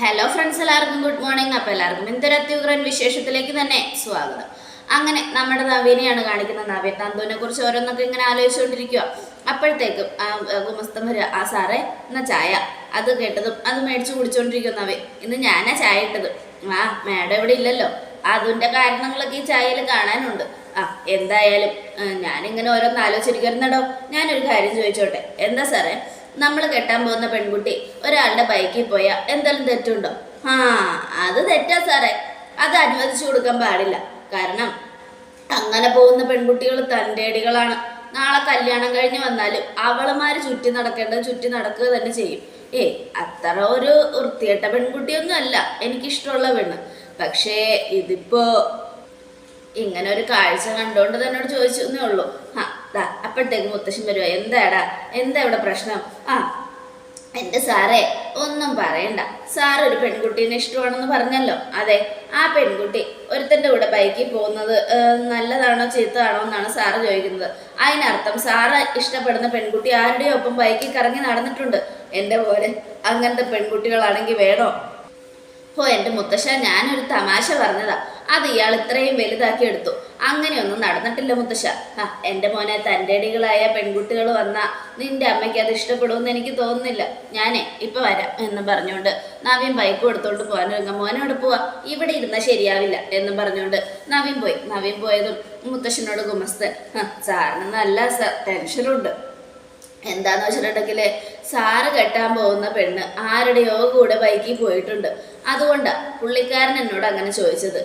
Hello friends, എല്ലാവർക്കും good morning. അപ്പോൾ എല്ലാവർക്കും എന്തൊരു അത്യുഗ്രൻ വിശേഷത്തിലേക്ക് തന്നെ സ്വാഗതം. അങ്ങനെ നമ്മുടെ നവീനെയാണ് കാണിക്കുന്നത്. നവീൻ നന്ദുവിനെ കുറിച്ച് ഓരോന്നൊക്കെ ഇങ്ങനെ ആലോചിച്ചുകൊണ്ടിരിക്കുക. അപ്പോഴത്തേക്കും ഗുമസ്തൻ വരിക. ആ സാറേ, എന്നാ ചായ. അത് കേട്ടതും അത് മേടിച്ച് കുടിച്ചുകൊണ്ടിരിക്കും നവീൻ. ഇന്ന് ഞാനാ ചായ ഇട്ടത്. മേഡം ഇവിടെ ഇല്ലല്ലോ. അതിൻ്റെ കാരണങ്ങളൊക്കെ ഈ ചായയിൽ കാണാനുണ്ട്. എന്തായാലും ഞാനിങ്ങനെ ഓരോന്ന് ആലോചിച്ചിരിക്കുന്നുണ്ടോ. ഞാനൊരു കാര്യം ചോദിച്ചോട്ടെ. എന്താ സാറേ, നമ്മൾ കെട്ടാൻ പോകുന്ന പെൺകുട്ടി ഒരാളുടെ ബൈക്കിൽ പോയാൽ എന്തെങ്കിലും തെറ്റുണ്ടോ? അത് തെറ്റാ സാറേ. അത് അനുവദിച്ചു കൊടുക്കാൻ പാടില്ല. കാരണം അങ്ങനെ പോകുന്ന പെൺകുട്ടികൾ തൻ്റെടികളാണ്. നാളെ കല്യാണം കഴിഞ്ഞ് വന്നാലും അവളുമാര് ചുറ്റി നടക്കേണ്ടത് ചുറ്റി നടക്കുക തന്നെ ചെയ്യും. അത്ര ഒരു വൃത്തികെട്ട പെൺകുട്ടിയൊന്നും അല്ല എനിക്കിഷ്ടമുള്ള പെണ്ണ്. പക്ഷേ ഇതിപ്പോ ഇങ്ങനെ ഒരു കാഴ്ച കണ്ടുകൊണ്ട് തന്നോട് ചോദിച്ചു എന്നേ ഉള്ളൂ. അപ്പോഴത്തേക്ക് മുത്തശ്ശൻ വരുവാ. എന്താ ഇവിടെ പ്രശ്നം? എൻ്റെ സാറേ, ഒന്നും പറയണ്ട. സാർ ഒരു പെൺകുട്ടീനെ ഇഷ്ടമാണെന്ന് പറഞ്ഞല്ലോ. അതെ, ആ പെൺകുട്ടി ഒരുത്തൻ്റെ കൂടെ ബൈക്കിൽ പോകുന്നത് നല്ലതാണോ ചീത്തതാണോ എന്നാണ് സാറ് ചോദിക്കുന്നത്. അതിനർത്ഥം സാറ് ഇഷ്ടപ്പെടുന്ന പെൺകുട്ടി ആരുടെയോ ഒപ്പം ബൈക്കിൽ കറങ്ങി നടന്നിട്ടുണ്ട്. എൻ്റെ പോലെ അങ്ങനത്തെ പെൺകുട്ടികളാണെങ്കിൽ വേണോ? എൻ്റെ മുത്തശ്ശ, ഞാനൊരു തമാശ പറഞ്ഞതാ. അത് ഇയാൾ ഇത്രയും വലുതാക്കി എടുത്തു. അങ്ങനെയൊന്നും നടന്നിട്ടില്ല മുത്തശ്ശ. എൻ്റെ മോനെ, തൻ്റെടികളായ പെൺകുട്ടികൾ വന്നാൽ നിന്റെ അമ്മയ്ക്ക് അത് ഇഷ്ടപ്പെടുമെന്ന് എനിക്ക് തോന്നുന്നില്ല. ഞാനേ ഇപ്പം വരാം എന്ന് പറഞ്ഞുകൊണ്ട് നവീൻ ബൈക്ക് എടുത്തോണ്ട് പോകാനൊരുങ്ങ. മോനോട് പോവാ, ഇവിടെ ഇരുന്നാൽ ശരിയാവില്ല എന്ന് പറഞ്ഞുകൊണ്ട് നവീൻ പോയി. നവീൻ പോയതും മുത്തശ്ശനോട് ഗുമസ്തൻ, സാറിന് നല്ല ടെൻഷനുണ്ട്. എന്താന്ന് വെച്ചിട്ടുണ്ടെങ്കിൽ സാറ് കെട്ടാൻ പോകുന്ന പെണ്ണ് ആരുടെയോ കൂടെ ബൈക്കിൽ പോയിട്ടുണ്ട്. അതുകൊണ്ടാണ് പുള്ളിക്കാരൻ എന്നോട് അങ്ങനെ ചോദിച്ചത്.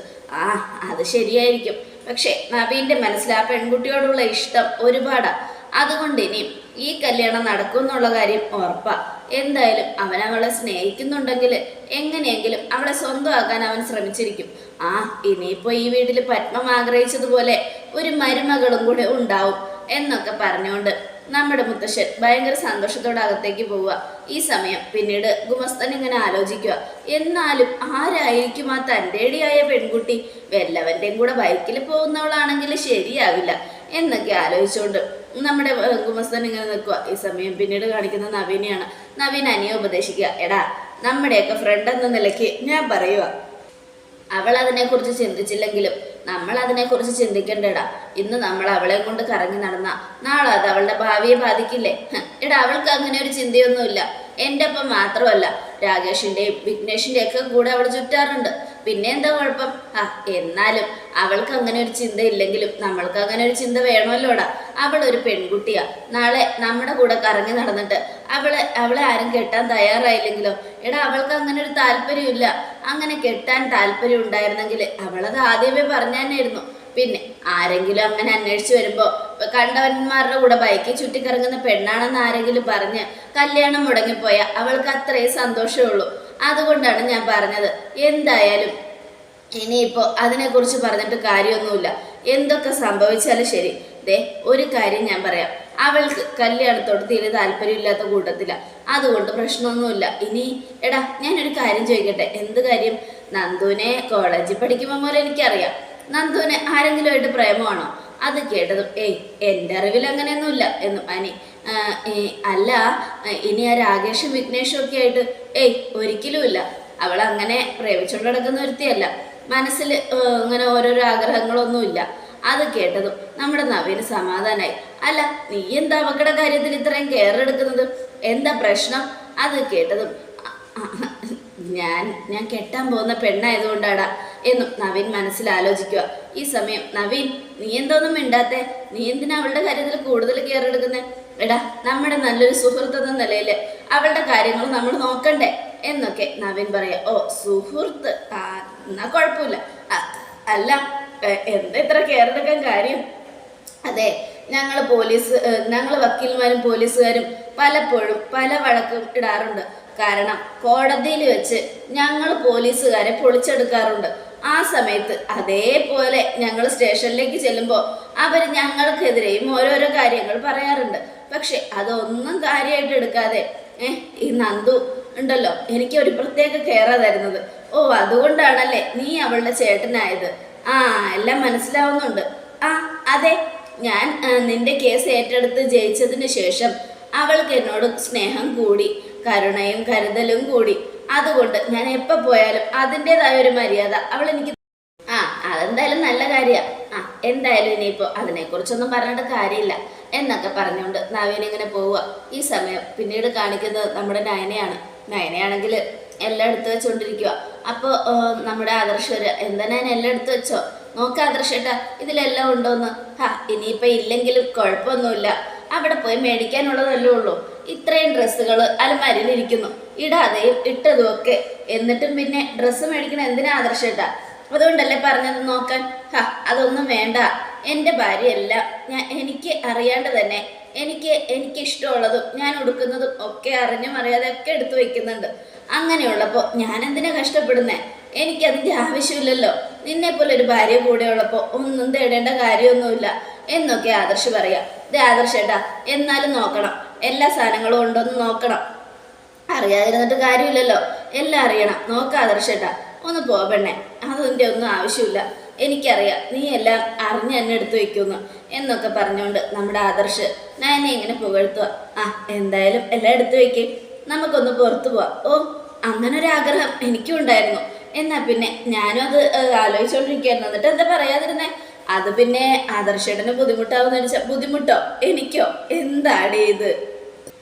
അത് ശരിയായിരിക്കും. പക്ഷെ നവീൻ്റെ മനസ്സിൽ ആ പെൺകുട്ടിയോടുള്ള ഇഷ്ടം ഒരുപാടാ. അതുകൊണ്ട് ഇനിയും ഈ കല്യാണം നടക്കും എന്നുള്ള കാര്യം ഉറപ്പാ. എന്തായാലും അവൻ അവളെ സ്നേഹിക്കുന്നുണ്ടെങ്കിൽ എങ്ങനെയെങ്കിലും അവളെ സ്വന്തമാക്കാൻ അവൻ ശ്രമിച്ചിരിക്കും. ഇനിയിപ്പോൾ ഈ വീട്ടിൽ പത്മം ആഗ്രഹിച്ചതുപോലെ ഒരു മരുമകളും കൂടെ ഉണ്ടാവും എന്നൊക്കെ പറഞ്ഞുകൊണ്ട് നമ്മുടെ മുത്തശ്ശൻ ഭയങ്കര സന്തോഷത്തോടെ അകത്തേക്ക് പോവുക. ഈ സമയം പിന്നീട് ഗുമസ്തൻ ഇങ്ങനെ ആലോചിക്കുക. എന്നാലും ആരായിരിക്കും ആ തൻ്റെടിയായ പെൺകുട്ടി? വല്ലവൻ്റെയും കൂടെ ബൈക്കിൽ പോകുന്നവളാണെങ്കിൽ ശരിയാവില്ല എന്നൊക്കെ ആലോചിച്ചുകൊണ്ട് നമ്മുടെ ഗുമസ്തൻ ഇങ്ങനെ നിൽക്കുക. ഈ സമയം പിന്നീട് കാണിക്കുന്ന നവീനെയാണ്. നവീൻ അനിയെ ഉപദേശിക്കുക. എടാ, നമ്മുടെയൊക്കെ ഫ്രണ്ട് എന്ന നിലയ്ക്ക് ഞാൻ പറയുക, അവൾ അതിനെക്കുറിച്ച് ചിന്തിച്ചില്ലെങ്കിലും നമ്മൾ അതിനെക്കുറിച്ച് ചിന്തിക്കേണ്ടടാ. ഇന്ന് നമ്മൾ അവളെ കൊണ്ട് കറങ്ങി നടന്ന നാളെ അത് അവളുടെ ഭാവിയെ ബാധിക്കില്ലേ? അവൾക്ക് അങ്ങനെ ഒരു ചിന്തയൊന്നുമില്ല. എൻ്റെ ഒപ്പം മാത്രമല്ല, രാകേഷിൻ്റെയും വിഘ്നേഷിൻ്റെയും ഒക്കെ കൂടെ അവൾ ചുറ്റാറുണ്ട്. പിന്നെ എന്താ കുഴപ്പം? എന്നാലും അവൾക്ക് അങ്ങനെ ഒരു ചിന്ത ഇല്ലെങ്കിലും നമ്മൾക്ക് അങ്ങനെ ഒരു ചിന്ത വേണമല്ലോടാ. അവളൊരു പെൺകുട്ടിയാ. നാളെ നമ്മുടെ കൂടെ കറങ്ങി നടന്നിട്ട് അവളെ ആരും കെട്ടാൻ തയ്യാറായില്ലെങ്കിലോ? അവൾക്ക് അങ്ങനെ ഒരു താല്പര്യമില്ല. അങ്ങനെ കെട്ടാൻ താല്പര്യം ഉണ്ടായിരുന്നെങ്കിൽ അവളത് ആദ്യമേ പറഞ്ഞായിരുന്നു. പിന്നെ ആരെങ്കിലും അങ്ങനെ അന്വേഷിച്ച് വരുമ്പോൾ കണ്ടവന്മാരുടെ കൂടെ ബൈക്കിൽ ചുറ്റിക്കറങ്ങുന്ന പെണ്ണാണെന്ന് ആരെങ്കിലും പറഞ്ഞ് കല്യാണം മുടങ്ങിപ്പോയാൽ അവൾക്ക് അത്രയും സന്തോഷമേ ഉള്ളൂ. അതുകൊണ്ടാണ് ഞാൻ പറഞ്ഞത്. എന്തായാലും ഇനിയിപ്പോൾ അതിനെക്കുറിച്ച് പറഞ്ഞിട്ട് കാര്യമൊന്നുമില്ല. എന്തൊക്കെ സംഭവിച്ചാലും ശരി. ഒരു കാര്യം ഞാൻ പറയാം, അവൾക്ക് കല്യാണത്തോട് തീരെ താല്പര്യമില്ലാത്ത കൂട്ടത്തില്ല. അതുകൊണ്ട് പ്രശ്നമൊന്നുമില്ല. ഇനി ഞാനൊരു കാര്യം ചോദിക്കട്ടെ? എന്ത് കാര്യം? നന്ദുവിനെ കോളേജിൽ പഠിക്കുമ്പോൾ പോലെ എനിക്കറിയാം. നന്ദുവിന് ആരെങ്കിലുമായിട്ട് പ്രേമമാണോ? അത് കേട്ടതും എൻ്റെ അറിവിൽ അങ്ങനെയൊന്നുമില്ല എന്നും അനി. അല്ല, ഇനി ആ രാകേഷും വിഘ്നേഷും ഒക്കെ ആയിട്ട് ഒരിക്കലും ഇല്ല. അവൾ അങ്ങനെ പ്രേമിച്ചുകൊണ്ട് നടക്കുന്ന ഒരുത്തിയല്ല. മനസ്സിൽ ഇങ്ങനെ ഓരോരോ ആഗ്രഹങ്ങളൊന്നുമില്ല. അത് കേട്ടതും നമ്മുടെ നവീന് സമാധാനമായി. അല്ല, നീ എന്താ അവക്കടെ കാര്യത്തിൽ ഇത്രയും കെയർ എടുക്കുന്നത്? എന്താ പ്രശ്നം? അത് കേട്ടതും ഞാൻ കെട്ടാൻ പോകുന്ന പെണ്ണായതുകൊണ്ടാടാ എന്നും നവീൻ മനസ്സിലാലോചിക്കുക. ഈ സമയം നവീൻ, നീ എന്തോന്നും മിണ്ടാത്തെ? നീ എന്തിനാ അവളുടെ കാര്യത്തിൽ കൂടുതൽ കെയർ എടുക്കുന്നേ? നമ്മുടെ നല്ലൊരു സുഹൃത്ത് എന്ന നിലയിൽ അവളുടെ കാര്യങ്ങൾ നമ്മൾ നോക്കണ്ടേ എന്നൊക്കെ നവീൻ പറയാ. സുഹൃത്ത്, എന്നാ കുഴപ്പമില്ല. അല്ല, എന്താ ഇത്ര കെയർ എടുക്കാൻ കാര്യം? അതെ, ഞങ്ങൾ വക്കീൽമാരും പോലീസുകാരും പലപ്പോഴും പല വഴക്കും ഇടാറുണ്ട്. കാരണം കോടതിയിൽ വെച്ച് ഞങ്ങൾ പോലീസുകാരെ പൊളിച്ചെടുക്കാറുണ്ട്. ആ സമയത്ത് അതേപോലെ ഞങ്ങൾ സ്റ്റേഷനിലേക്ക് ചെല്ലുമ്പോൾ അവർ ഞങ്ങൾക്കെതിരെയും ഓരോരോ കാര്യങ്ങൾ പറയാറുണ്ട്. പക്ഷെ അതൊന്നും കാര്യമായിട്ട് എടുക്കാതെ ഈ നന്ദു ഉണ്ടല്ലോ, എനിക്ക് ഒരു പ്രത്യേക കെയറാ തരുന്നത്. അതുകൊണ്ടാണല്ലേ നീ അവളുടെ ചേട്ടനായത്? എല്ലാം മനസ്സിലാവുന്നുണ്ട്. അതെ, ഞാൻ നിന്റെ കേസ് ഏറ്റെടുത്ത് ജയിച്ചതിന് ശേഷം അവൾക്ക് എന്നോട് സ്നേഹം കൂടി, കരുണയും കരുതലും കൂടി. അതുകൊണ്ട് ഞാൻ എപ്പോൾ പോയാലും അതിൻ്റെതായ ഒരു മര്യാദ അവൾ എനിക്ക് ആ അതെന്തായാലും നല്ല കാര്യമാണ്. എന്തായാലും ഇനിയിപ്പോൾ അതിനെക്കുറിച്ചൊന്നും പറഞ്ഞിട്ട് കാര്യമില്ല എന്നൊക്കെ പറഞ്ഞുകൊണ്ട് നവീൻ ഇങ്ങനെ പോവുക. ഈ സമയം പിന്നീട് കാണിക്കുന്നത് നമ്മുടെ നയനയാണെങ്കിൽ എല്ലാം എടുത്തു വെച്ചുകൊണ്ടിരിക്കുക. അപ്പോൾ നമ്മുടെ ആദർശര് എന്താ ഞാൻ എല്ലാം എടുത്തു വെച്ചോ, നോക്കാം ആദർശേട്ടാ ഇതിലെല്ലാം ഉണ്ടോന്ന്. ഇനിയിപ്പോൾ ഇല്ലെങ്കിലും കുഴപ്പമൊന്നുമില്ല, അവിടെ പോയി മേടിക്കാനുള്ളതല്ലേ ഉള്ളൂ. ഇത്രയും ഡ്രസ്സുകൾ അലമാരിയിലിരിക്കുന്നു, ഇടാതെയും ഇട്ടതുമൊക്കെ. എന്നിട്ടും പിന്നെ ഡ്രസ്സ് മേടിക്കണം എന്തിനാ ആദർശേട്ടാ? അതുകൊണ്ടല്ലേ പറഞ്ഞത് നോക്കാൻ. അതൊന്നും വേണ്ട, എൻ്റെ ഭാര്യയല്ല എനിക്ക് അറിയാണ്ട് തന്നെ എനിക്ക് ഇഷ്ടമുള്ളതും ഞാൻ ഉടുക്കുന്നതും ഒക്കെ അറിഞ്ഞും അറിയാതെ ഒക്കെ എടുത്തു വെക്കുന്നുണ്ട്. അങ്ങനെയുള്ളപ്പോൾ ഞാൻ എന്തിനാ കഷ്ടപ്പെടുന്നേ? എനിക്കതിൻ്റെ ആവശ്യമില്ലല്ലോ. നിന്നെപ്പോലെ ഒരു ഭാര്യ കൂടെ ഉള്ളപ്പോൾ ഒന്നും തേടേണ്ട കാര്യമൊന്നുമില്ല എന്നൊക്കെ ആദർശ് പറയാം. ഇത് ആദർശേട്ടാ എന്നാലും നോക്കണം, എല്ലാ സാധനങ്ങളും ഉണ്ടോന്ന് നോക്കണം. അറിയാതിരുന്നിട്ട് കാര്യമില്ലല്ലോ, എല്ലാം അറിയണം. നോക്കാം ആദർശേട്ടാ, ഒന്ന് പോകണേ, അതിൻ്റെ ഒന്നും ആവശ്യമില്ല. എനിക്കറിയാം നീ എല്ലാം അറിഞ്ഞ് എന്നെ എടുത്തു വെക്കുന്നു എന്നൊക്കെ പറഞ്ഞുകൊണ്ട് നമ്മുടെ ആദർശ് നയനെ ഇങ്ങനെ പുകഴ്ത്തുക. എന്തായാലും എല്ലാം എടുത്തു വെക്കേ, നമുക്കൊന്ന് പുറത്തു പോവാം. അങ്ങനെ ഒരു ആഗ്രഹം എനിക്കും ഉണ്ടായിരുന്നു. എന്നാ പിന്നെ ഞാനും അത് ആലോചിച്ചുകൊണ്ടിരിക്കുകയായിരുന്നു. എന്നിട്ട് എന്താ പറയാതിരുന്നേ? അത് പിന്നെ ആദർശേട്ടന് ബുദ്ധിമുട്ടാവുന്ന വെച്ചാൽ ബുദ്ധിമുട്ടോ എനിക്കോ? എന്താടേ ഇത്?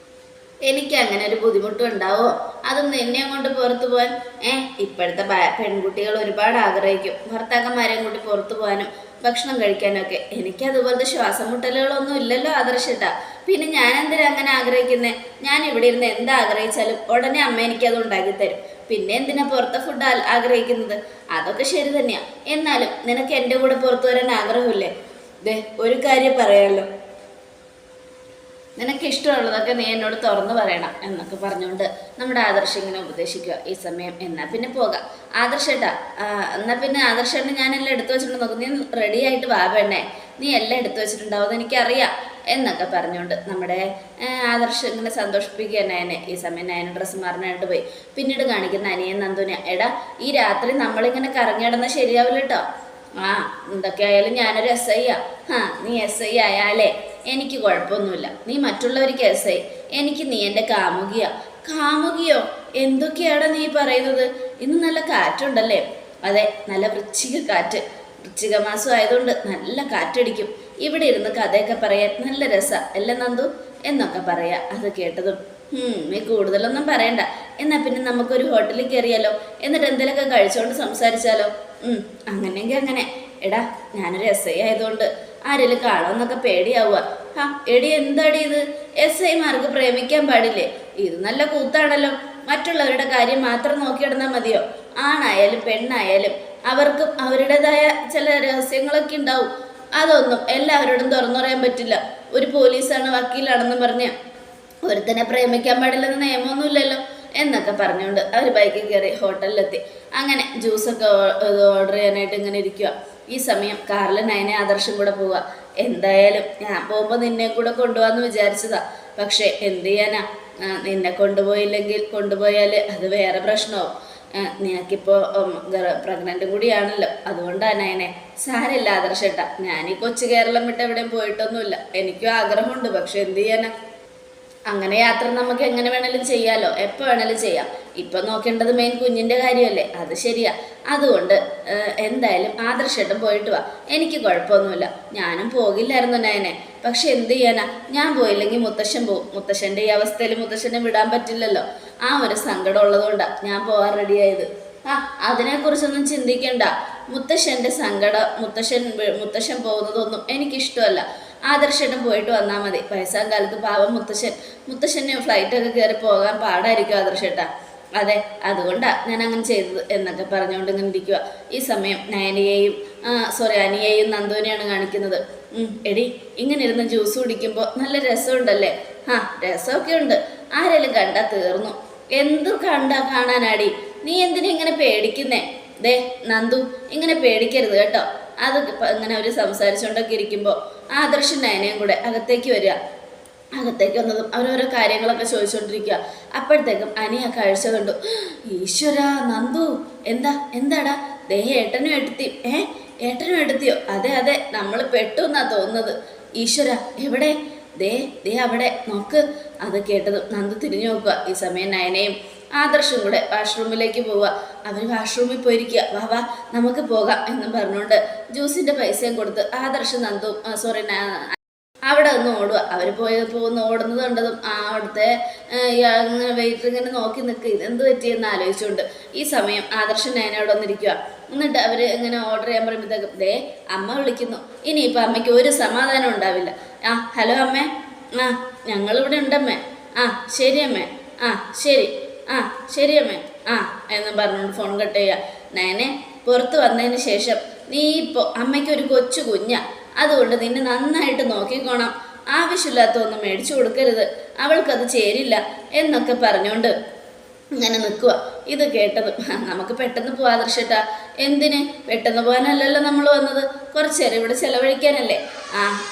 എനിക്ക് അങ്ങനെ ഒരു ബുദ്ധിമുട്ടും ഉണ്ടാവോ? അതൊന്നും എന്നെ കൊണ്ട് പുറത്തു പോകാൻ? ഇപ്പോഴത്തെ പെൺകുട്ടികൾ ഒരുപാട് ആഗ്രഹിക്കും ഭർത്താക്കന്മാരെയും കൂട്ടി പുറത്തു പോകാനും ഭക്ഷണം കഴിക്കാനൊക്കെ. എനിക്ക് അതുപോലത്തെ ശ്വാസം മുട്ടലുകളൊന്നും ഇല്ലല്ലോ ആദർശിട്ടാ. പിന്നെ ഞാൻ എന്തിനാ അങ്ങനെ ആഗ്രഹിക്കുന്നേ? ഞാൻ ഇവിടെ ഇരുന്ന് എന്താ ആഗ്രഹിച്ചാലും ഉടനെ അമ്മ എനിക്കത് ഉണ്ടാക്കി തരും. പിന്നെ എന്തിനാ പുറത്തെ ഫുഡ് ആഗ്രഹിക്കുന്നത്? അതൊക്കെ ശരി തന്നെയാ. എന്നാലും നിനക്ക് എൻ്റെ കൂടെ പുറത്തു വരാൻ ആഗ്രഹമില്ലേ? ഒരു കാര്യം പറയാമല്ലോ, നിനക്ക് ഇഷ്ടമുള്ളതൊക്കെ നീ എന്നോട് തുറന്നു പറയണം എന്നൊക്കെ പറഞ്ഞുകൊണ്ട് നമ്മുടെ ആദർശ് ഇങ്ങനെ ഉപദേശിക്കുക. ഈ സമയം എന്നാ പിന്നെ പോകാം ആദർശേട്ടാ. എന്നാൽ പിന്നെ ആദർശേട്ടൻ ഞാനെല്ലാം എടുത്തു വെച്ചിട്ടുണ്ട്, നോക്കും. നീ റെഡി ആയിട്ട് വാ പെണ്ണേ, നീ എല്ലാം എടുത്തു വെച്ചിട്ടുണ്ടാവും എനിക്കറിയാം എന്നൊക്കെ പറഞ്ഞുകൊണ്ട് നമ്മുടെ ആദർശ് ഇങ്ങനെ സന്തോഷിപ്പിക്കുക നയനെ. ഈ സമയം നയന ഡ്രസ്സ് മാറാനായിട്ട് പോയി. പിന്നീട് കാണിക്കുന്ന അനിയൻ നന്ദുനെ, എടാ ഈ രാത്രി നമ്മളിങ്ങനെ കറങ്ങി നടന്നാൽ ശരിയാവില്ല കേട്ടോ. എന്തൊക്കെ ആയാലും ഞാനൊരു SI നീ SI ആയാലേ എനിക്ക് കുഴപ്പമൊന്നുമില്ല. നീ മറ്റുള്ളവർക്ക് SI, എനിക്ക് നീ എൻ്റെ കാമുകിയോ? എന്തൊക്കെയാടാ നീ പറയുന്നത്? ഇന്ന് നല്ല കാറ്റുണ്ടല്ലേ? അതെ, നല്ല വൃശ്ചിക കാറ്റ്. വൃശ്ചിക മാസം ആയതുകൊണ്ട് നല്ല കാറ്റടിക്കും. ഇവിടെ ഇരുന്ന് കഥയൊക്കെ പറയാൻ നല്ല രസം അല്ലേ നന്ദു എന്നൊക്കെ പറയാ. അത് കേട്ടതും നീ കൂടുതലൊന്നും പറയണ്ട, എന്നാ പിന്നെ നമുക്കൊരു ഹോട്ടലിൽ കയറിയാലോ, എന്നിട്ട് എന്തെങ്കിലുമൊക്കെ കഴിച്ചോണ്ട് സംസാരിച്ചാലോ? അങ്ങനെയെങ്കിൽ അങ്ങനെ. എടാ ഞാനൊരു SI ആയതുകൊണ്ട് ആരെങ്കിലും കാണുമെന്നൊക്കെ പേടിയാവുക. എടി എന്താടി ഇത്? SIമാർക്ക് പ്രേമിക്കാൻ പാടില്ലേ? ഇത് നല്ല കൂത്താണല്ലോ. മറ്റുള്ളവരുടെ കാര്യം മാത്രം നോക്കിയിടുന്നാൽ മതിയോ? ആണായാലും പെണ്ണായാലും അവർക്കും അവരുടേതായ ചില രഹസ്യങ്ങളൊക്കെ ഉണ്ടാവും. അതൊന്നും എല്ലാവരോടും തുറന്നു പറയാൻ പറ്റില്ല. ഒരു പോലീസാണ് വക്കീലാണെന്ന് പറഞ്ഞ് ഒരുത്തനെ പ്രേമിക്കാൻ പാടില്ലെന്ന് നിയമമൊന്നുമില്ലല്ലോ എന്നൊക്കെ പറഞ്ഞുകൊണ്ട് അവർ ബൈക്കിൽ കയറി ഹോട്ടലിലെത്തി. അങ്ങനെ ജ്യൂസൊക്കെ ഓർഡർ ചെയ്യാനായിട്ട് ഇങ്ങനെ ഇരിക്കുക. ഈ സമയം കാറിൽ നയനെ ആദർശം കൂടെ പോവുക. എന്തായാലും ഞാൻ പോകുമ്പോൾ നിന്നെ കൂടെ കൊണ്ടുപോകാമെന്ന് വിചാരിച്ചതാ. പക്ഷേ എന്ത് ചെയ്യാനാ, നിന്നെ കൊണ്ടുപോയാൽ അത് വേറെ പ്രശ്നമാവും. നിനക്കിപ്പോൾ പ്രഗ്നൻറ്റും കൂടിയാണല്ലോ, അതുകൊണ്ടാണ് നയനെ. സാരമില്ല ആദർശേട്ടാ, ഞാൻ ഈ കൊച്ചു കേരളം വിട്ട് എവിടെയും പോയിട്ടൊന്നുമില്ല. എനിക്കും ആഗ്രഹമുണ്ട്, പക്ഷെ എന്ത് ചെയ്യാനാ? അങ്ങനെ യാത്ര നമുക്ക് എങ്ങനെ വേണേലും ചെയ്യാലോ, എപ്പോൾ വേണേലും ചെയ്യാം. ഇപ്പം നോക്കേണ്ടത് മെയിൻ കുഞ്ഞിൻ്റെ കാര്യമല്ലേ, അത് ശരിയാ. അതുകൊണ്ട് എന്തായാലും ആദർശേട്ടൻ പോയിട്ട് വാ, എനിക്ക് കുഴപ്പമൊന്നുമില്ല. ഞാനും പോകില്ലായിരുന്നു നയനെ, പക്ഷെ എന്ത് ചെയ്യാനാ, ഞാൻ പോയില്ലെങ്കിൽ മുത്തശ്ശൻ പോവും. മുത്തശ്ശൻ്റെ ഈ അവസ്ഥയിൽ മുത്തശ്ശനെ വിടാൻ പറ്റില്ലല്ലോ. ആ ഒരു സങ്കടം ഉള്ളതുകൊണ്ടാണ് ഞാൻ പോകാൻ റെഡിയായത്. അതിനെക്കുറിച്ചൊന്നും ചിന്തിക്കണ്ട. മുത്തശ്ശൻ്റെ സങ്കടം, മുത്തശ്ശൻ പോകുന്നതൊന്നും എനിക്കിഷ്ടമല്ല. ആദർശേട്ടൻ പോയിട്ട് വന്നാൽ മതി. വയസ്സാം കാലത്ത് പാവം മുത്തശ്ശന് ഫ്ലൈറ്റൊക്കെ കയറി പോകാൻ പാടായിരിക്കും ആദർശേട്ടാ. അതെ, അതുകൊണ്ടാണ് ഞാൻ അങ്ങനെ ചെയ്തത് എന്നൊക്കെ പറഞ്ഞുകൊണ്ട് ഇങ്ങനെ ഇരിക്കുക. ഈ സമയം അനിയെയും നന്ദുവിനെയാണ് കാണിക്കുന്നത്. എടി ഇങ്ങനെ ഇരുന്ന് ജ്യൂസ് കുടിക്കുമ്പോൾ നല്ല രസമുണ്ടല്ലേ? രസമൊക്കെ ഉണ്ട്. ആരെങ്കിലും കണ്ടാൽ തീർന്നു. എന്തു കാണാനാടി? നീ എന്തിനാ ഇങ്ങനെ പേടിക്കുന്നേ? നന്ദു ഇങ്ങനെ പേടിക്കരുത് കേട്ടോ. അത് ഇങ്ങനെ അവർ സംസാരിച്ചുകൊണ്ടൊക്കെ ഇരിക്കുമ്പോൾ ആദർശൻ നയനയും കൂടെ അകത്തേക്ക് വരിക. അകത്തേക്ക് വന്നതും അവരോരോ കാര്യങ്ങളൊക്കെ ചോദിച്ചുകൊണ്ടിരിക്കുക. അപ്പോഴത്തേക്കും അനി ആ കാഴ്ച കണ്ടു. ഈശ്വര, നന്ദു എന്താടാ? ഏട്ടനും എടുത്തിയോ? അതെ, നമ്മൾ പെട്ടു എന്നാ തോന്നുന്നത്. ഈശ്വര, എവിടെ? അവിടെ നോക്ക്. അത് കേട്ടതും നന്ദു തിരിഞ്ഞു നോക്കുക. ഈ സമയം നയനയും ആദർശും കൂടെ വാഷ്റൂമിലേക്ക് പോവുക. അവർ വാഷ്റൂമിൽ പോയിരിക്കുക. വാ വാ നമുക്ക് പോകാം എന്നും പറഞ്ഞുകൊണ്ട് ജ്യൂസിൻ്റെ പൈസയും കൊടുത്ത് ആദർശ് നന്ദു അവിടെ നിന്ന് ഓടുക. അവർ പോകുന്ന ഓടുന്നത് കണ്ടതും അവിടുത്തെ ഇങ്ങനെ വെയിറ്റർ ഇങ്ങനെ നോക്കി നിൽക്കുക, ഇതെന്ത് പറ്റിയെന്ന് ആലോചിച്ചുകൊണ്ട്. ഈ സമയം ആദർശൻ നയനയോട് വന്നിരിക്കുക. എന്നിട്ട് അവർ ഇങ്ങനെ ഓർഡർ ചെയ്യാൻ പറയുമ്പോഴത്തേക്കും ദേ അമ്മ വിളിക്കുന്നു. ഇനിയിപ്പോൾ അമ്മയ്ക്ക് ഒരു സമാധാനം ഉണ്ടാവില്ല. ഹലോ അമ്മേ, ഞങ്ങളിവിടെ ഉണ്ടമ്മേ. ശരി അമ്മേ, ശരി ശരി അമ്മേ എന്നും പറഞ്ഞുകൊണ്ട് ഫോൺ കട്ട് ചെയ്യുക. നയനെ, പുറത്ത് വന്നതിന് ശേഷം നീ ഇപ്പോൾ അമ്മയ്ക്കൊരു കൊച്ചു കുഞ്ഞാ, അതുകൊണ്ട് നിന്നെ നന്നായിട്ട് നോക്കിക്കോണം, ആവശ്യമില്ലാത്തൊന്നും മേടിച്ചു കൊടുക്കരുത്, അവൾക്കത് ചേരില്ല എന്നൊക്കെ പറഞ്ഞുകൊണ്ട് ഇങ്ങനെ നിൽക്കുക. ഇത് കേട്ടത് നമുക്ക് പെട്ടെന്ന് പോവാദർശട്ടാ. എന്തിന് പെട്ടെന്ന് പോകാനല്ലല്ലോ നമ്മൾ വന്നത്, കുറച്ച് നേരം ഇവിടെ ചിലവഴിക്കാനല്ലേ.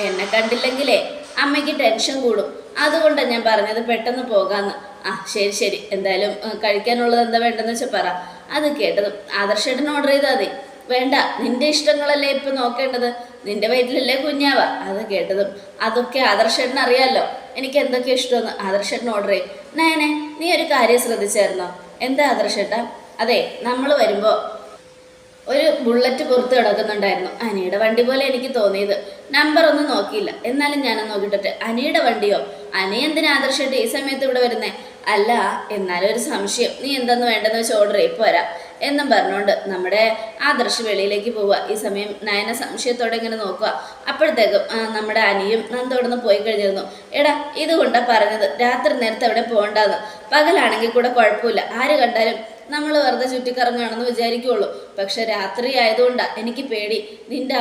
എന്നെ കണ്ടില്ലെങ്കിലേ അമ്മയ്ക്ക് ടെൻഷൻ കൂടും, അതുകൊണ്ടാണ് ഞാൻ പറഞ്ഞത് പെട്ടെന്ന് പോകാമെന്ന്. ശരി ശരി, എന്തായാലും കഴിക്കാനുള്ളത് എന്താ വേണ്ടെന്ന് വെച്ചാൽ പറ. അത് കേട്ടതും ആദർശേട്ടന് ഓർഡർ ചെയ്താൽ മതി. വേണ്ട, നിന്റെ ഇഷ്ടങ്ങളല്ലേ ഇപ്പം നോക്കേണ്ടത്, നിന്റെ വയറ്റിലല്ലേ കുഞ്ഞാവ. അത് കേട്ടതും അതൊക്കെ ആദർശേട്ടന് അറിയാമല്ലോ എനിക്ക് എന്തൊക്കെ ഇഷ്ടമെന്ന്. ആദർശേട്ടന് ഓർഡർ ചെയ്യും. നയനെ, നീ ഒരു കാര്യം ശ്രദ്ധിച്ചായിരുന്നോ? എന്താ ആദർശേട്ടാ? അതെ, നമ്മൾ വരുമ്പോൾ ഒരു ബുള്ളറ്റ് പുറത്ത് കിടക്കുന്നുണ്ടായിരുന്നു, അനിയുടെ വണ്ടി പോലെ എനിക്ക് തോന്നിയത്. നമ്പർ ഒന്നും നോക്കിയില്ല, എന്നാലും ഞാനൊന്ന് നോക്കിട്ടെ. അനിയുടെ വണ്ടിയോ? അനി എന്തിനാ ആദർശമായിട്ട് ഈ സമയത്ത് ഇവിടെ വരുന്നേ? അല്ല, എന്നാലും ഒരു സംശയം, നീ എന്താന്ന് വേണ്ടെന്ന് വെച്ച് ഓർഡർ ഇപ്പോൾ വരാം എന്നും പറഞ്ഞുകൊണ്ട് നമ്മുടെ ആദർശ് വെളിയിലേക്ക് പോവുക. ഈ സമയം നയന സംശയത്തോടെ ഇങ്ങനെ നോക്കുക. അപ്പോഴത്തേക്കും നമ്മുടെ അനിയും നന്ദോടൊന്ന് പോയി കഴിഞ്ഞിരുന്നു. എടാ, ഇതുകൊണ്ടാണ് പറഞ്ഞത് രാത്രി നേരത്തെ അവിടെ പോകണ്ടെന്ന്. പകലാണെങ്കിൽ കൂടെ കുഴപ്പമില്ല, ആര് കണ്ടാലും നമ്മൾ വെറുതെ ചുറ്റിക്കറങ്ങുകയാണെന്ന് വിചാരിക്കുള്ളൂ. പക്ഷെ രാത്രി ആയതുകൊണ്ടാണ് എനിക്ക് പേടി. നിന്റെ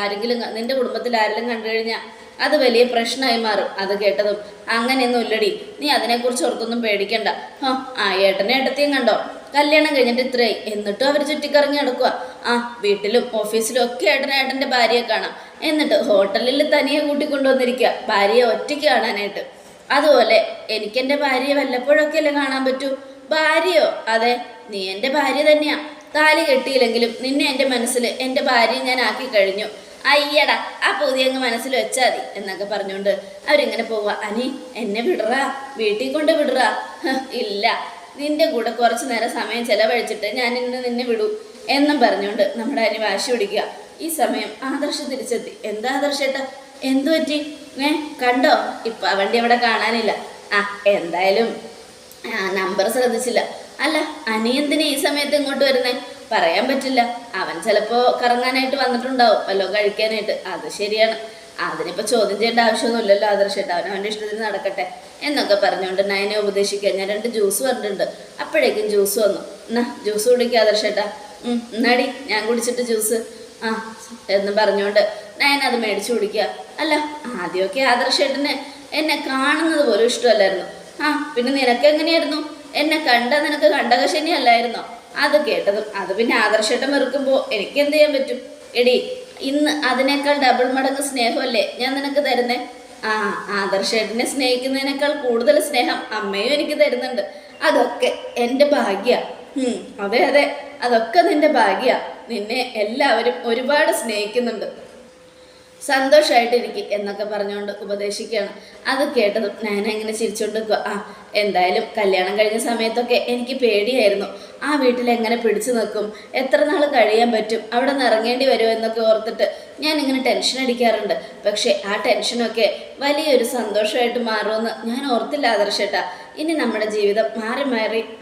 ആരെങ്കിലും നിന്റെ കുടുംബത്തിൽ ആരെങ്കിലും കണ്ടു കഴിഞ്ഞാൽ അത് വലിയ പ്രശ്നമായി മാറും. അത് കേട്ടതും അങ്ങനെയൊന്നും ഇല്ലടി, നീ അതിനെക്കുറിച്ച് ഓർത്തൊന്നും പേടിക്കണ്ട. ഏട്ടനെ ഏട്ടത്തെയും കണ്ടോ, കല്യാണം കഴിഞ്ഞിട്ട് ഇത്രയായി, എന്നിട്ടും അവർ ചുറ്റിക്കറങ്ങി നടക്കുക. വീട്ടിലും ഓഫീസിലും ഒക്കെ ഏട്ടൻ്റെ ഭാര്യയെ കാണാം, എന്നിട്ട് ഹോട്ടലിൽ തനിയെ കൂട്ടിക്കൊണ്ടുവന്നിരിക്കുക ഭാര്യയെ ഒറ്റയ്ക്ക് കാണാനായിട്ട്. അതുപോലെ എനിക്കെൻ്റെ ഭാര്യയെ വല്ലപ്പോഴൊക്കെ അല്ലേ കാണാൻ പറ്റൂ. ഭാര്യയോ? അതെ, നീ എൻ്റെ ഭാര്യ തന്നെയാ. താലി കെട്ടിയില്ലെങ്കിലും നിന്നെ എൻ്റെ മനസ്സിൽ എൻ്റെ ഭാര്യയെ ഞാൻ ആക്കി കഴിഞ്ഞു. അയ്യടാ, ആ പുതിയ അങ്ങ് മനസ്സിൽ വെച്ചാൽ മതി എന്നൊക്കെ പറഞ്ഞുകൊണ്ട് അവരിങ്ങനെ പോവുക. അനി, എന്നെ വിടറാ, വീട്ടിൽ കൊണ്ട് വിടറാ. ഇല്ല, നിന്റെ കൂടെ കുറച്ച് നേരം സമയം ചെലവഴിച്ചിട്ട് ഞാൻ ഇന്ന് നിന്നെ വിടൂ എന്നും പറഞ്ഞുകൊണ്ട് നമ്മുടെ അനി വാശി പിടിക്കുക. ഈ സമയം ആദർശ് തിരിച്ചെത്തി. എന്താ ആദർശേട്ടാ, എന്തു പറ്റി? കണ്ടോ, ഇപ്പം ആ വണ്ടി അവിടെ കാണാനില്ല. എന്തായാലും നമ്പർ ശ്രദ്ധിച്ചില്ല. അല്ല, അനി എന്തിനാ ഈ സമയത്ത് ഇങ്ങോട്ട് വരുന്നേ? പറയാൻ പറ്റില്ല, അവൻ ചിലപ്പോൾ കറങ്ങാനായിട്ട് വന്നിട്ടുണ്ടാവും, വല്ലോ കഴിക്കാനായിട്ട്. അത് ശരിയാണ്, അതിനിപ്പോൾ ചോദ്യം ചെയ്യേണ്ട ആവശ്യമൊന്നുമില്ലല്ലോ ആദർശേട്ടാ, അവൻ്റെ ഇഷ്ടത്തിന് നടക്കട്ടെ എന്നൊക്കെ പറഞ്ഞുകൊണ്ട് നയനെ ഉപദേശിക്കുക. ഞാൻ 2 ജ്യൂസ് പറഞ്ഞിട്ടുണ്ട്. അപ്പോഴേക്കും ജ്യൂസ് വന്നു. എന്നാ ജ്യൂസ് കുടിക്കുക ആദർശേട്ടാ. എന്നാടി, ഞാൻ കുടിച്ചിട്ട് ജ്യൂസ് എന്ന് പറഞ്ഞുകൊണ്ട് നയൻ അത് മേടിച്ചു കുടിക്കുക. അല്ല, ആദ്യമൊക്കെ ആദർശേട്ടന് എന്നെ കാണുന്നത് പോലും ഇഷ്ടമല്ലായിരുന്നു. പിന്നെ നിനക്ക് എങ്ങനെയായിരുന്നു? എന്നെ കണ്ട നിനക്ക് കണ്ടകശനി അല്ലായിരുന്നോ? അത് കേട്ടതും അത് പിന്നെ ആദർശേട്ടൻ വെറുക്കുമ്പോൾ എനിക്ക് എന്ത് ചെയ്യാൻ പറ്റും? എടി, ഇന്ന് അതിനേക്കാൾ ഡബിൾ മടങ്ങ് സ്നേഹമല്ലേ ഞാൻ നിനക്ക് തരുന്നേ. ആദർശേട്ടനെ സ്നേഹിക്കുന്നതിനേക്കാൾ കൂടുതൽ സ്നേഹം അമ്മയും എനിക്ക് തരുന്നുണ്ട്. അതൊക്കെ എൻ്റെ ഭാഗ്യ. അതെ അതെ, അതൊക്കെ നിന്റെ ഭാഗ്യ. നിന്നെ എല്ലാവരും ഒരുപാട് സ്നേഹിക്കുന്നുണ്ട്, സന്തോഷമായിട്ടിരിക്കും എന്നൊക്കെ പറഞ്ഞുകൊണ്ട് ഉപദേശിക്കുകയാണ്. അത് കേട്ടതും ഞാൻ എങ്ങനെ ചിരിച്ചുകൊണ്ട് നിൽക്കുക. എന്തായാലും കല്യാണം കഴിഞ്ഞ സമയത്തൊക്കെ എനിക്ക് പേടിയായിരുന്നു, ആ വീട്ടിൽ എങ്ങനെ പിടിച്ചു നിൽക്കും, എത്ര നാൾ കഴിയാൻ പറ്റും, അവിടെ നിന്ന് ഇറങ്ങേണ്ടി വരുമോ എന്നൊക്കെ ഓർത്തിട്ട് ഞാനിങ്ങനെ ടെൻഷൻ അടിക്കാറുണ്ട്. പക്ഷേ ആ ടെൻഷനൊക്കെ വലിയൊരു സന്തോഷമായിട്ട് മാറുമെന്ന് ഞാൻ ഓർത്തില്ല ആദർശേട്ടാ. ഇനി നമ്മുടെ ജീവിതം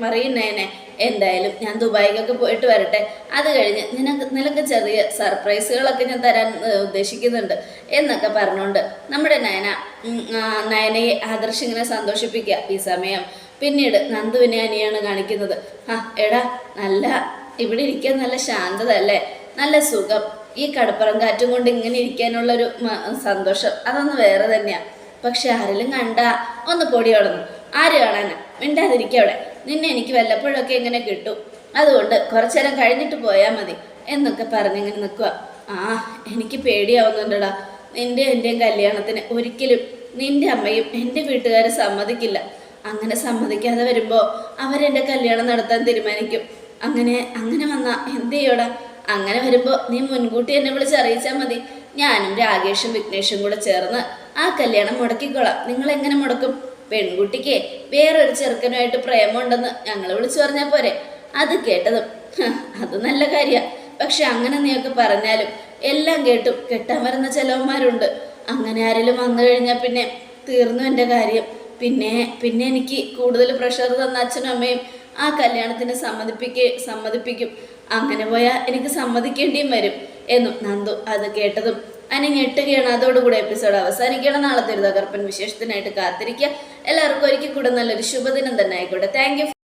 മറിയുന്നേനെ. എന്തായാലും ഞാൻ ദുബായിക്കൊക്കെ പോയിട്ട് വരട്ടെ, അത് കഴിഞ്ഞ് നിനക്ക് ചെറിയ സർപ്രൈസുകളൊക്കെ ഞാൻ തരാൻ ഉദ്ദേശിക്കുന്നുണ്ട് എന്നൊക്കെ പറഞ്ഞുകൊണ്ട് നമ്മുടെ നയനയെ ആദർശ് ഇങ്ങനെ സന്തോഷിപ്പിക്കുക. ഈ സമയം പിന്നീട് നന്ദുവിനെ അനിയാണ് കാണിക്കുന്നത്. എടാ, നല്ല ഇവിടെ ഇരിക്കാൻ നല്ല ശാന്തത അല്ലേ, നല്ല സുഖം. ഈ കടപ്പുറം കാറ്റും കൊണ്ട് ഇങ്ങനെ ഇരിക്കാനുള്ളൊരു സന്തോഷം അതൊന്ന് വേറെ തന്നെയാണ്. പക്ഷെ ആരെങ്കിലും കണ്ടാ ഒന്ന് പൊടി തുടങ്ങും. ആര് കാണാനാ? മിണ്ടാതിരിക്കുക അവിടെ, നിന്നെ എനിക്ക് വല്ലപ്പോഴൊക്കെ ഇങ്ങനെ കിട്ടും, അതുകൊണ്ട് കുറച്ചേരം കഴിഞ്ഞിട്ട് പോയാൽ മതി എന്നൊക്കെ പറഞ്ഞിങ്ങനെ നിൽക്കുക. എനിക്ക് പേടിയാവുന്നുണ്ടടാ, എൻ്റെയും കല്യാണത്തിന് ഒരിക്കലും നിന്റെ അമ്മയും എൻ്റെ വീട്ടുകാരും സമ്മതിക്കില്ല. അങ്ങനെ സമ്മതിക്കാതെ വരുമ്പോൾ അവരെൻ്റെ കല്യാണം നടത്താൻ തീരുമാനിക്കും. അങ്ങനെ വന്നാ എന്ത് ചെയ്യോടാ? അങ്ങനെ വരുമ്പോൾ നീ മുൻകൂട്ടി എന്നെ വിളിച്ച് അറിയിച്ചാൽ മതി. ഞാനും രാകേഷും വിഘ്നേഷും കൂടെ ചേർന്ന് ആ കല്യാണം മുടക്കിക്കോളാം. നിങ്ങളെങ്ങനെ മുടക്കും? പെൺകുട്ടിക്ക് വേറൊരു ചെറുക്കനുമായിട്ട് പ്രേമമുണ്ടെന്ന് ഞങ്ങൾ വിളിച്ചു പറഞ്ഞാൽ പോരെ. അത് കേട്ടതും അത് നല്ല കാര്യ. പക്ഷെ അങ്ങനെ നീയൊക്കെ പറഞ്ഞാലും എല്ലാം കേട്ടും കെട്ടാൻ വരുന്ന ചിലവന്മാരുണ്ട്. അങ്ങനെ ആരെങ്കിലും വന്നു കഴിഞ്ഞാൽ പിന്നെ തീർന്നു എൻ്റെ കാര്യം. പിന്നെ എനിക്ക് കൂടുതൽ പ്രഷർ തന്ന അച്ഛനും അമ്മയും ആ കല്യാണത്തിന് സമ്മതിപ്പിക്കും. അങ്ങനെ പോയാൽ എനിക്ക് സമ്മതിക്കേണ്ടിയും വരും എന്നും നന്ദു അത് കേട്ടതും അനി ഞെട്ടുകയാണ്. അതോടുകൂടി എപ്പിസോഡ് അവസാനിക്കണം. നാളത്തെ ഒരു തകർപ്പൻ വിശേഷത്തിനായിട്ട് കാത്തിരിക്കുക. എല്ലാവർക്കും ഒരിക്കൽ കൂടെ നല്ലൊരു ശുഭദിനം തന്നെ ആയിക്കോട്ടെ. Thank you.